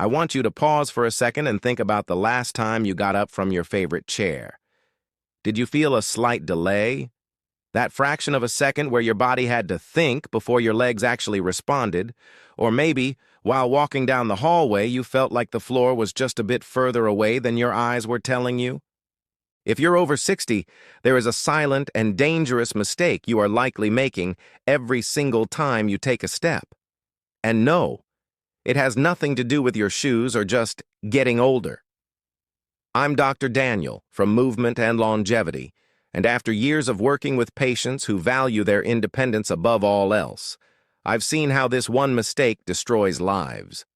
I want you to pause for a second and think about the last time you got up from your favorite chair. Did you feel a slight delay? That fraction of a second where your body had to think before your legs actually responded? Or maybe, while walking down the hallway, you felt like the floor was just a bit further away than your eyes were telling you? If you're over 60, there is a silent and dangerous mistake you are likely making every single time you take a step. And no, it has nothing to do with your shoes or just getting older. I'm Dr. Daniel from Movement and Longevity, and after years of working with patients who value their independence above all else, I've seen how this one mistake destroys lives.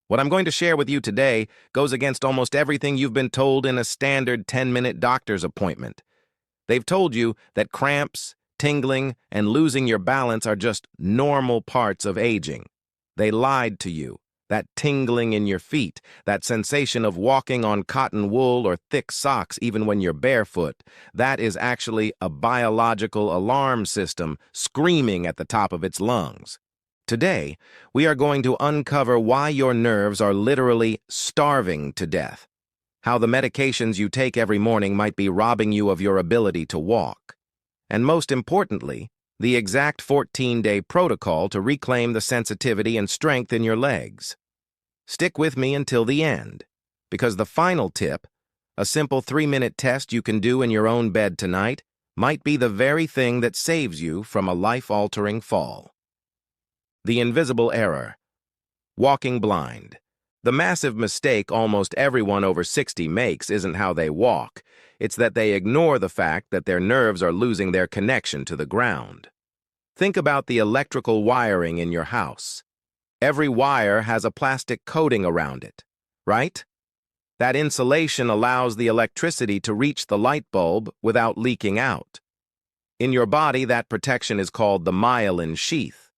What I'm going to share with you today goes against almost everything you've been told in a standard 10-minute doctor's appointment. They've told you that cramps, tingling, and losing your balance are just normal parts of aging. They lied to you. That tingling in your feet, that sensation of walking on cotton wool or thick socks even when you're barefoot, that is actually a biological alarm system screaming at the top of its lungs. Today, we are going to uncover why your nerves are literally starving to death, how the medications you take every morning might be robbing you of your ability to walk, and most importantly, the exact 14-day protocol to reclaim the sensitivity and strength in your legs. Stick with me until the end, because the final tip, a simple 3-minute test you can do in your own bed tonight, might be the very thing that saves you from a life-altering fall. The invisible error. Walking blind. The massive mistake almost everyone over 60 makes isn't how they walk. It's that they ignore the fact that their nerves are losing their connection to the ground. Think about the electrical wiring in your house. Every wire has a plastic coating around it, right? That insulation allows the electricity to reach the light bulb without leaking out. In your body, that protection is called the myelin sheath.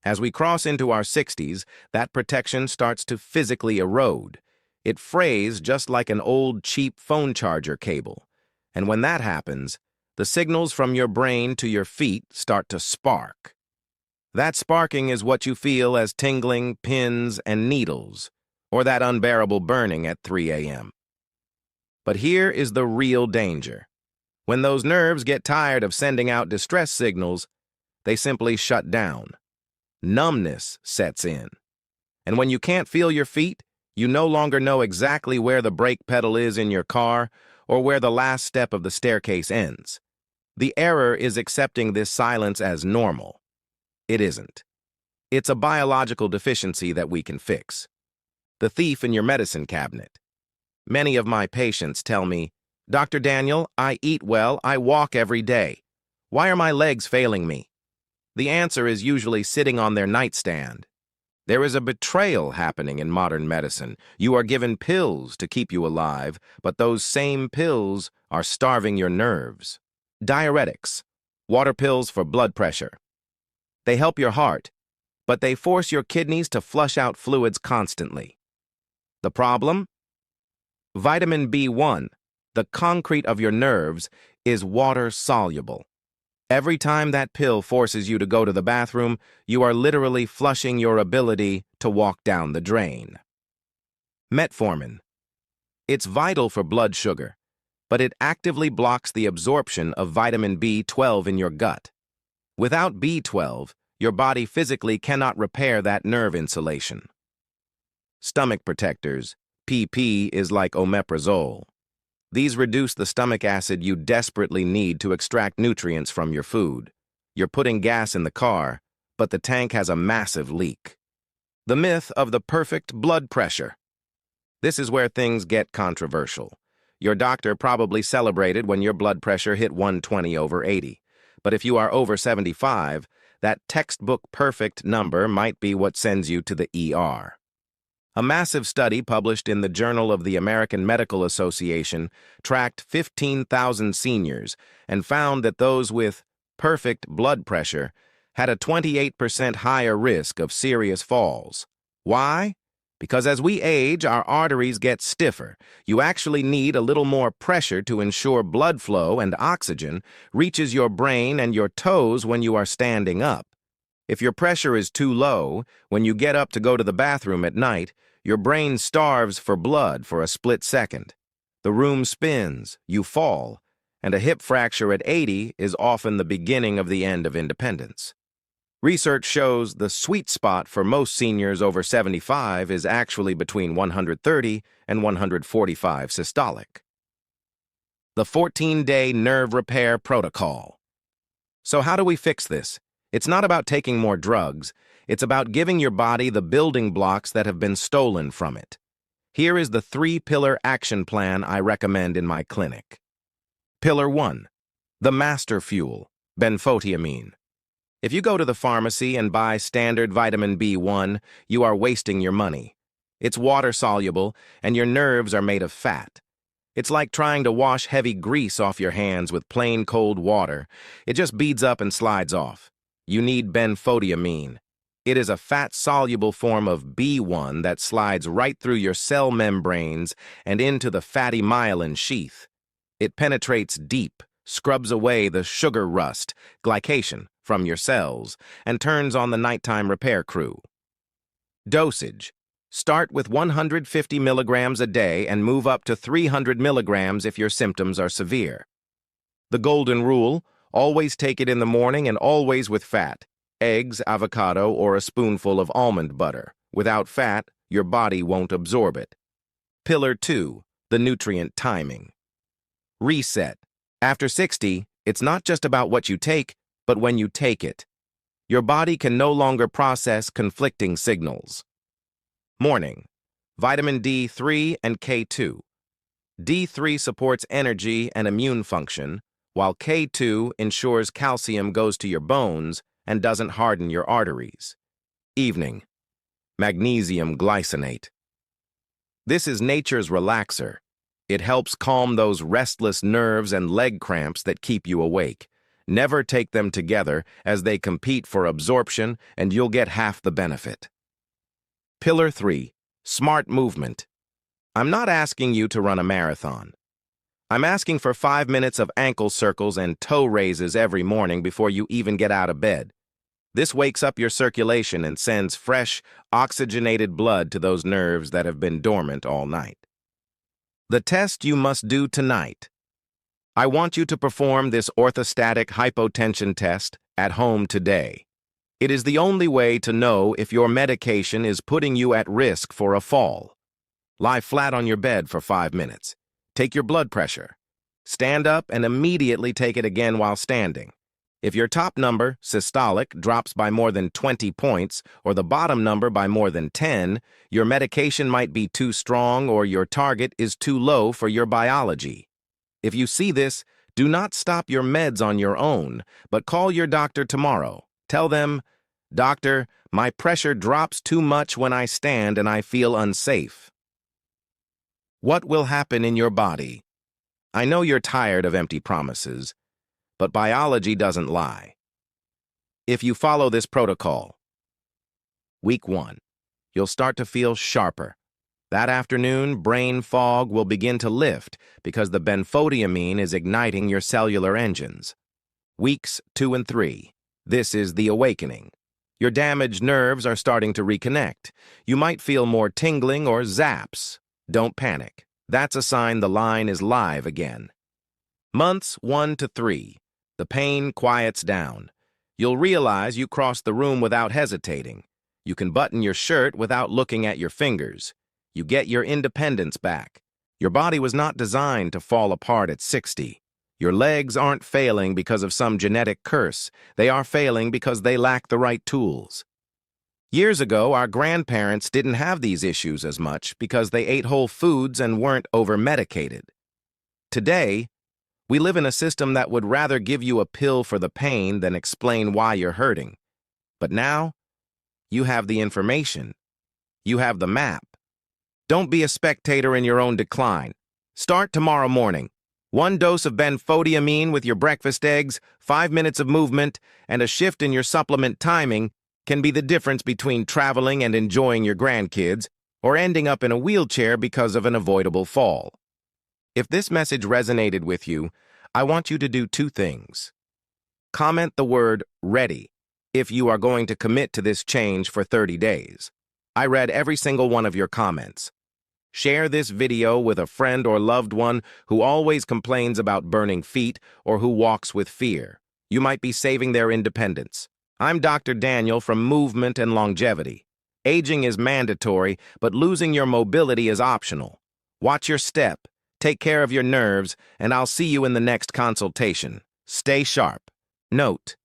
As we cross into our 60s, that protection starts to physically erode. It frays just like an old, cheap phone charger cable. And when that happens, the signals from your brain to your feet start to spark. That sparking is what you feel as tingling, pins, and needles, or that unbearable burning at 3 a.m. But here is the real danger. When those nerves get tired of sending out distress signals, they simply shut down. Numbness sets in. And when you can't feel your feet, you no longer know exactly where the brake pedal is in your car or where the last step of the staircase ends. The error is accepting this silence as normal. It isn't. It's a biological deficiency that we can fix. The thief in your medicine cabinet. Many of my patients tell me, "Dr. Daniel, I eat well, I walk every day. Why are my legs failing me?" The answer is usually sitting on their nightstand. There is a betrayal happening in modern medicine. You are given pills to keep you alive, but those same pills are starving your nerves. Diuretics, water pills for blood pressure. They help your heart, but they force your kidneys to flush out fluids constantly. The problem? Vitamin B1, the concrete of your nerves, is water-soluble. Every time that pill forces you to go to the bathroom, you are literally flushing your ability to walk down the drain. Metformin. It's vital for blood sugar, but it actively blocks the absorption of vitamin B12 in your gut. Without B12, your body physically cannot repair that nerve insulation. Stomach protectors. PP is like omeprazole. These reduce the stomach acid you desperately need to extract nutrients from your food. You're putting gas in the car, but the tank has a massive leak. The myth of the perfect blood pressure. This is where things get controversial. Your doctor probably celebrated when your blood pressure hit 120/80. But if you are over 75, that textbook perfect number might be what sends you to the ER. A massive study published in the Journal of the American Medical Association tracked 15,000 seniors and found that those with perfect blood pressure had a 28% higher risk of serious falls. Why? Because as we age, our arteries get stiffer. You actually need a little more pressure to ensure blood flow and oxygen reaches your brain and your toes when you are standing up. If your pressure is too low, when you get up to go to the bathroom at night, Your brain starves for blood for a split second. The room spins, you fall, and a hip fracture at 80 is often the beginning of the end of independence. Research shows the sweet spot for most seniors over 75 is actually between 130 and 145 systolic. The 14-day nerve repair protocol. So how do we fix this? It's not about taking more drugs. It's about giving your body the building blocks that have been stolen from it. Here is the 3-pillar action plan I recommend in my clinic. Pillar 1. The master fuel, benfotiamine. If you go to the pharmacy and buy standard vitamin B1, you are wasting your money. It's water-soluble, and your nerves are made of fat. It's like trying to wash heavy grease off your hands with plain cold water. It just beads up and slides off. You need benfotiamine. It is a fat-soluble form of B1 that slides right through your cell membranes and into the fatty myelin sheath. It penetrates deep, scrubs away the sugar rust, glycation, from your cells, and turns on the nighttime repair crew. Dosage. Start with 150 milligrams a day and move up to 300 milligrams if your symptoms are severe. The golden rule, always take it in the morning and always with fat, eggs, avocado, or a spoonful of almond butter. Without fat, your body won't absorb it. Pillar 2, the nutrient timing. Reset. After 60, it's not just about what you take, but when you take it. Your body can no longer process conflicting signals. Morning. Vitamin D3 and K2. D3 supports energy and immune function, while K2 ensures calcium goes to your bones and doesn't harden your arteries. Evening. Magnesium glycinate. This is nature's relaxer. It helps calm those restless nerves and leg cramps that keep you awake. Never take them together as they compete for absorption and you'll get half the benefit. Pillar 3, smart movement. I'm not asking you to run a marathon. I'm asking for 5 minutes of ankle circles and toe raises every morning before you even get out of bed. This wakes up your circulation and sends fresh, oxygenated blood to those nerves that have been dormant all night. The test you must do tonight. I want you to perform this orthostatic hypotension test at home today. It is the only way to know if your medication is putting you at risk for a fall. Lie flat on your bed for 5 minutes. Take your blood pressure. Stand up and immediately take it again while standing. If your top number, systolic, drops by more than 20 points or the bottom number by more than 10, your medication might be too strong or your target is too low for your biology. If you see this, do not stop your meds on your own, but call your doctor tomorrow. Tell them, "Doctor, my pressure drops too much when I stand and I feel unsafe." What will happen in your body? I know you're tired of empty promises, but biology doesn't lie. If you follow this protocol, Week 1, you'll start to feel sharper. That afternoon, brain fog will begin to lift because the benfotiamine is igniting your cellular engines. Weeks 2 and 3, this is the awakening. Your damaged nerves are starting to reconnect. You might feel more tingling or zaps. Don't panic. That's a sign the line is live again. Months 1 to 3, the pain quiets down. You'll realize you crossed the room without hesitating. You can button your shirt without looking at your fingers. You get your independence back. Your body was not designed to fall apart at 60. Your legs aren't failing because of some genetic curse. They are failing because they lack the right tools. Years ago, our grandparents didn't have these issues as much because they ate whole foods and weren't over-medicated. Today, we live in a system that would rather give you a pill for the pain than explain why you're hurting. But now, you have the information. You have the map. Don't be a spectator in your own decline. Start tomorrow morning. 1 dose of benfotiamine with your breakfast eggs, 5 minutes of movement, and a shift in your supplement timing can be the difference between traveling and enjoying your grandkids or ending up in a wheelchair because of an avoidable fall. If this message resonated with you, I want you to do 2 things. Comment the word "ready" if you are going to commit to this change for 30 days. I read every single one of your comments. Share this video with a friend or loved one who always complains about burning feet or who walks with fear. You might be saving their independence. I'm Dr. Daniel from Movement and Longevity. Aging is mandatory, but losing your mobility is optional. Watch your step, take care of your nerves, and I'll see you in the next consultation. Stay sharp. Note: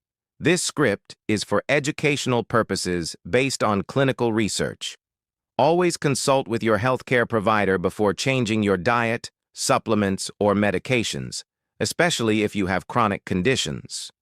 this script is for educational purposes based on clinical research. Always consult with your healthcare provider before changing your diet, supplements, or medications, especially if you have chronic conditions.